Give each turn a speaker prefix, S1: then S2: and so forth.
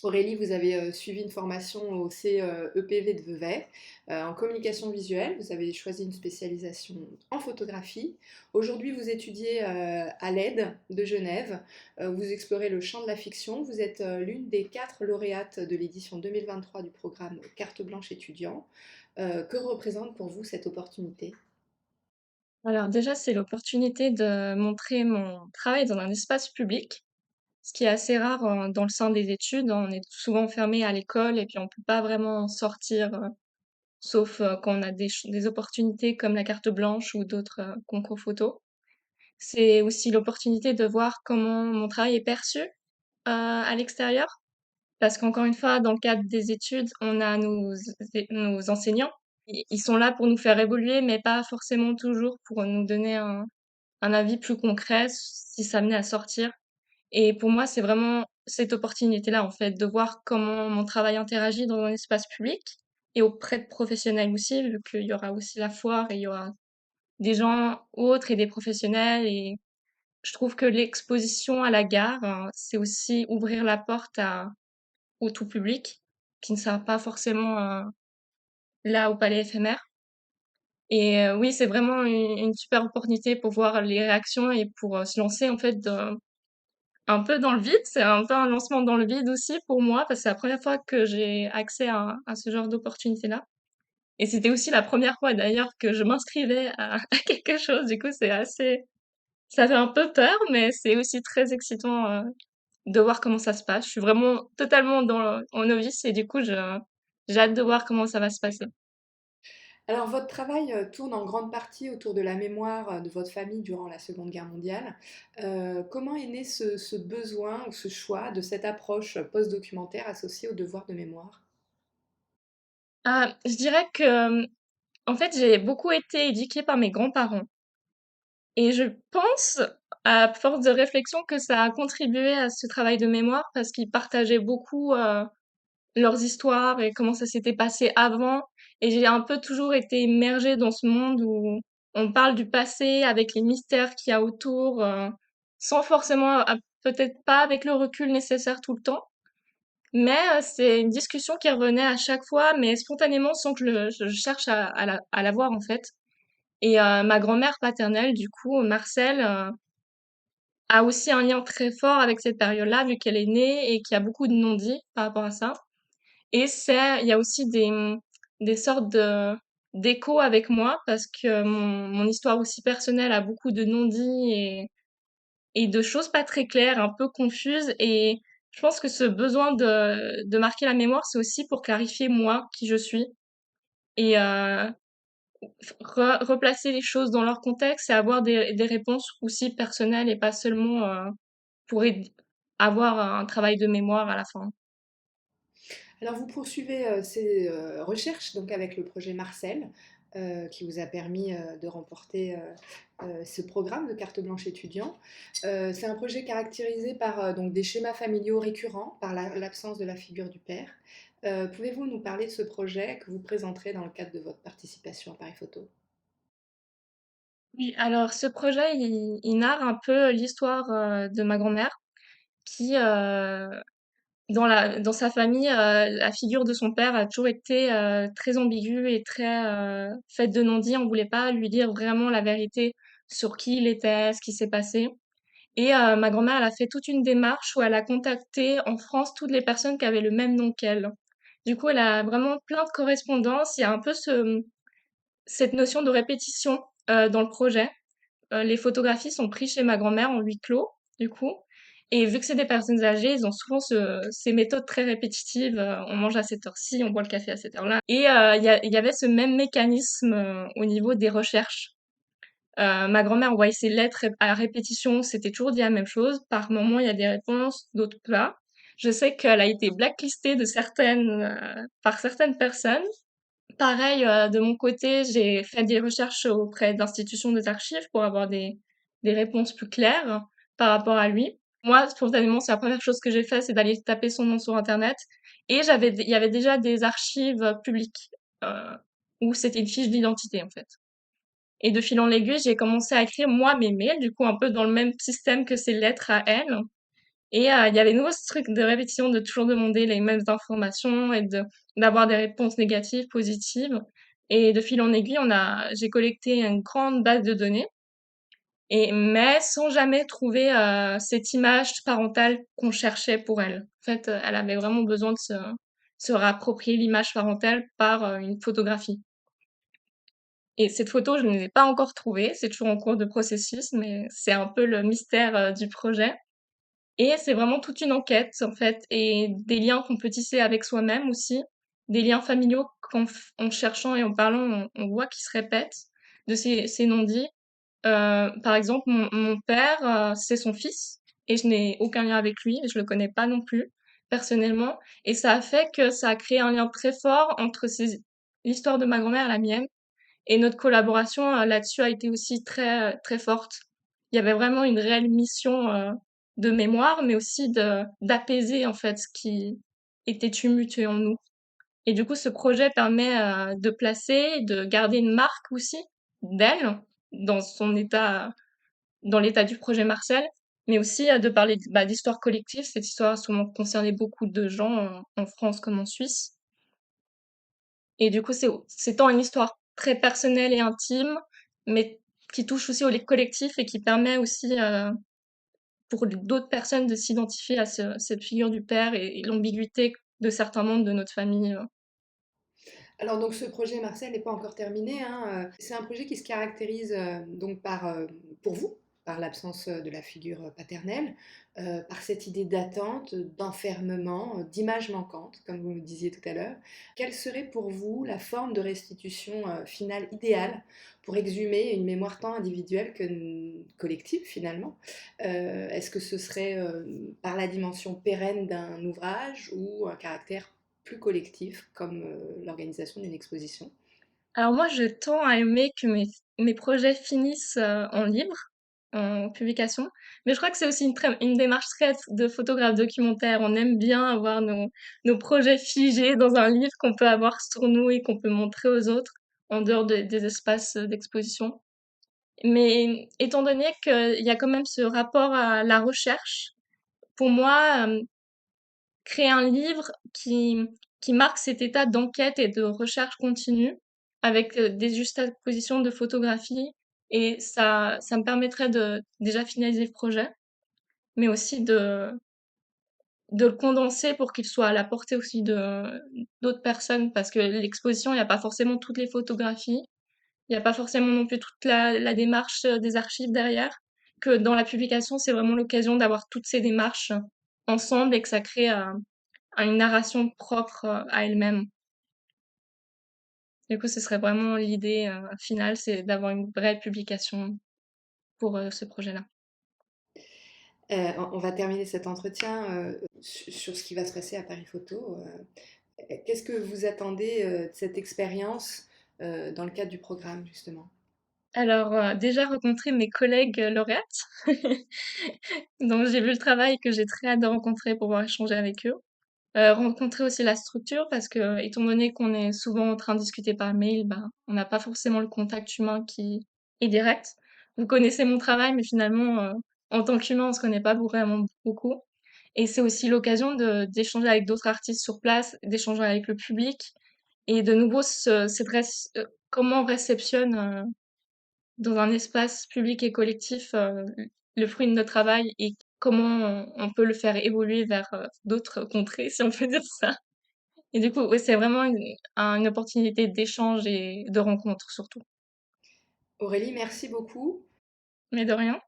S1: Aurélie, vous avez suivi une formation au CEPV de Vevey en communication visuelle. Vous avez choisi une spécialisation en photographie. Aujourd'hui, vous étudiez à l'AIDE de Genève. Vous explorez le champ de la fiction. Vous êtes l'une des 4 lauréates de l'édition 2023 du programme Carte blanche étudiant. Que représente pour vous cette opportunité?
S2: Alors déjà, c'est l'opportunité de montrer mon travail dans un espace public, ce qui est assez rare dans le sein des études. On est souvent enfermé à l'école et puis on peut pas vraiment sortir, sauf quand on a des opportunités comme la carte blanche ou d'autres concours photo. C'est aussi l'opportunité de voir comment mon travail est perçu à l'extérieur, parce qu'encore une fois, dans le cadre des études, on a nos enseignants. Ils sont là pour nous faire évoluer, mais pas forcément toujours pour nous donner un avis plus concret si ça venait à sortir. Et pour moi, c'est vraiment cette opportunité-là, en fait, de voir comment mon travail interagit dans un espace public et auprès de professionnels aussi, vu qu'il y aura aussi la foire et il y aura des gens autres et des professionnels. Et je trouve que l'exposition à la gare, c'est aussi ouvrir la porte au tout public, qui ne sera pas forcément là au Palais éphémère. Et oui, c'est vraiment une super opportunité pour voir les réactions et pour se lancer en fait un peu dans le vide. C'est un peu un lancement dans le vide aussi pour moi parce que c'est la première fois que j'ai accès à ce genre d'opportunité-là. Et c'était aussi la première fois d'ailleurs que je m'inscrivais à quelque chose. Du coup, ça fait un peu peur, mais c'est aussi très excitant de voir comment ça se passe. Je suis vraiment totalement en novice et du coup, j'ai hâte de voir comment ça va se passer.
S1: Alors, votre travail tourne en grande partie autour de la mémoire de votre famille durant la Seconde Guerre mondiale. Comment est né ce besoin ou ce choix de cette approche post-documentaire associée au devoir de mémoire?
S2: Je dirais que, en fait, j'ai beaucoup été éduquée par mes grands-parents et je pense, à force de réflexion, que ça a contribué à ce travail de mémoire parce qu'ils partageaient beaucoup, leurs histoires et comment ça s'était passé avant. Et j'ai un peu toujours été immergée dans ce monde où on parle du passé avec les mystères qu'il y a autour, sans forcément, peut-être pas avec le recul nécessaire tout le temps. Mais c'est une discussion qui revenait à chaque fois, mais spontanément, sans que je cherche à la voir en fait. Et ma grand-mère paternelle, du coup, Marcel, a aussi un lien très fort avec cette période-là, vu qu'elle est née et qu'il y a beaucoup de non-dits par rapport à ça. Et il y a aussi des sortes d'échos avec moi, parce que mon histoire aussi personnelle a beaucoup de non-dits et de choses pas très claires, un peu confuses. Et je pense que ce besoin de marquer la mémoire, c'est aussi pour clarifier moi, qui je suis. Et replacer les choses dans leur contexte et avoir des réponses aussi personnelles et pas seulement pour avoir un travail de mémoire à la fin.
S1: Alors, vous poursuivez ces recherches donc avec le projet Marcel, qui vous a permis de remporter ce programme de carte blanche étudiant. C'est un projet caractérisé par donc des schémas familiaux récurrents, par l'absence de la figure du père. Pouvez-vous nous parler de ce projet que vous présenterez dans le cadre de votre participation à Paris Photo?
S2: Oui, alors ce projet, il narre un peu l'histoire de ma grand-mère qui, dans sa famille, la figure de son père a toujours été très ambiguë et très faite de non-dits. On voulait pas lui dire vraiment la vérité sur qui il était, ce qui s'est passé. Et ma grand-mère, elle a fait toute une démarche où elle a contacté en France toutes les personnes qui avaient le même nom qu'elle. Du coup, elle a vraiment plein de correspondances. Il y a un peu cette notion de répétition dans le projet. Les photographies sont prises chez ma grand-mère en huis clos, du coup. Et vu que c'est des personnes âgées, ils ont souvent ces méthodes très répétitives. On mange à cette heure-ci, on boit le café à cette heure-là. Et il y avait ce même mécanisme au niveau des recherches. Ma grand-mère envoyait ses lettres à répétition, c'était toujours dit la même chose. Par moments, il y a des réponses, d'autres pas. Je sais qu'elle a été blacklistée par certaines personnes. Pareil, de mon côté, j'ai fait des recherches auprès d'institutions des archives pour avoir des réponses plus claires par rapport à lui. Moi, spontanément, c'est la première chose que j'ai fait, c'est d'aller taper son nom sur Internet. Et il y avait déjà des archives publiques, euh, où c'était une fiche d'identité, en fait. Et de fil en aiguille, j'ai commencé à écrire moi mes mails, du coup un peu dans le même système que ces lettres à elle. Et il y avait nouveau ce truc de répétition, de toujours demander les mêmes informations et d'avoir des réponses négatives, positives. Et de fil en aiguille, j'ai collecté une grande base de données mais sans jamais trouver, cette image parentale qu'on cherchait pour elle. En fait, elle avait vraiment besoin de se réapproprier l'image parentale par, une photographie. Et cette photo, je ne l'ai pas encore trouvée, c'est toujours en cours de processus, mais c'est un peu le mystère, du projet. Et c'est vraiment toute une enquête, en fait, et des liens qu'on peut tisser avec soi-même aussi, des liens familiaux en cherchant et en parlant, on voit qu'ils se répètent, de ces non-dits. Par exemple, mon père, c'est son fils et je n'ai aucun lien avec lui, je le connais pas non plus personnellement et ça a fait que ça a créé un lien très fort entre l'histoire de ma grand-mère et la mienne et notre collaboration, là-dessus a été aussi très, très forte. Il y avait vraiment une réelle mission, de mémoire, mais aussi d'apaiser, en fait, ce qui était tumultueux en nous. Et du coup, ce projet permet, de placer, de garder une marque aussi d'elle, dans son état dans l'état du projet Marcel, mais aussi, de parler d'histoire collective. Cette histoire a sûrement concerné beaucoup de gens en France comme en Suisse. Et du coup, c'est tant une histoire très personnelle et intime, mais qui touche aussi au collectif et qui permet aussi, pour d'autres personnes de s'identifier à cette figure du père et l'ambiguïté de certains membres de notre famille.
S1: Alors donc ce projet Marcel n'est pas encore terminé, hein. C'est un projet qui se caractérise donc pour vous, par l'absence de la figure paternelle, par cette idée d'attente, d'enfermement, d'image manquante, comme vous me disiez tout à l'heure. Quelle serait pour vous la forme de restitution finale idéale pour exhumer une mémoire tant individuelle que collective finalement? Est-ce que ce serait par la dimension pérenne d'un ouvrage ou un caractère plus collectif, comme l'organisation d'une exposition?
S2: Alors moi, je tends à aimer que mes projets finissent en livre, en publication, mais je crois que c'est aussi une démarche très de photographe documentaire. On aime bien avoir nos projets figés dans un livre qu'on peut avoir sur nous et qu'on peut montrer aux autres en dehors des espaces d'exposition. Mais étant donné qu'il y a quand même ce rapport à la recherche, pour moi, créer un livre qui marque cet état d'enquête et de recherche continue avec des juxtapositions de photographies et ça me permettrait de déjà finaliser le projet, mais aussi de le condenser pour qu'il soit à la portée aussi d'autres personnes parce que l'exposition, il n'y a pas forcément toutes les photographies, il n'y a pas forcément non plus toute la démarche des archives derrière, que dans la publication, c'est vraiment l'occasion d'avoir toutes ces démarches ensemble et que ça crée une narration propre à elle-même. Du coup, ce serait vraiment l'idée finale, c'est d'avoir une vraie publication pour ce projet-là.
S1: On va terminer cet entretien sur ce qui va se passer à Paris Photo. Qu'est-ce que vous attendez de cette expérience dans le cadre du programme, justement?
S2: Alors, déjà rencontrer mes collègues lauréates, dont j'ai vu le travail que j'ai très hâte de rencontrer pour pouvoir échanger avec eux. Rencontrer aussi la structure parce que, étant donné qu'on est souvent en train de discuter par mail, ben, on n'a pas forcément le contact humain qui est direct. Vous connaissez mon travail, mais finalement, en tant qu'humain, on se connaît pas vraiment beaucoup. Et c'est aussi l'occasion d'échanger avec d'autres artistes sur place, d'échanger avec le public et de nouveau comment on réceptionne dans un espace public et collectif le fruit de notre travail et comment on peut le faire évoluer vers d'autres contrées, si on peut dire ça. Et du coup, oui, c'est vraiment une opportunité d'échange et de rencontre surtout.
S1: Aurélie, merci beaucoup.
S2: Mais de rien.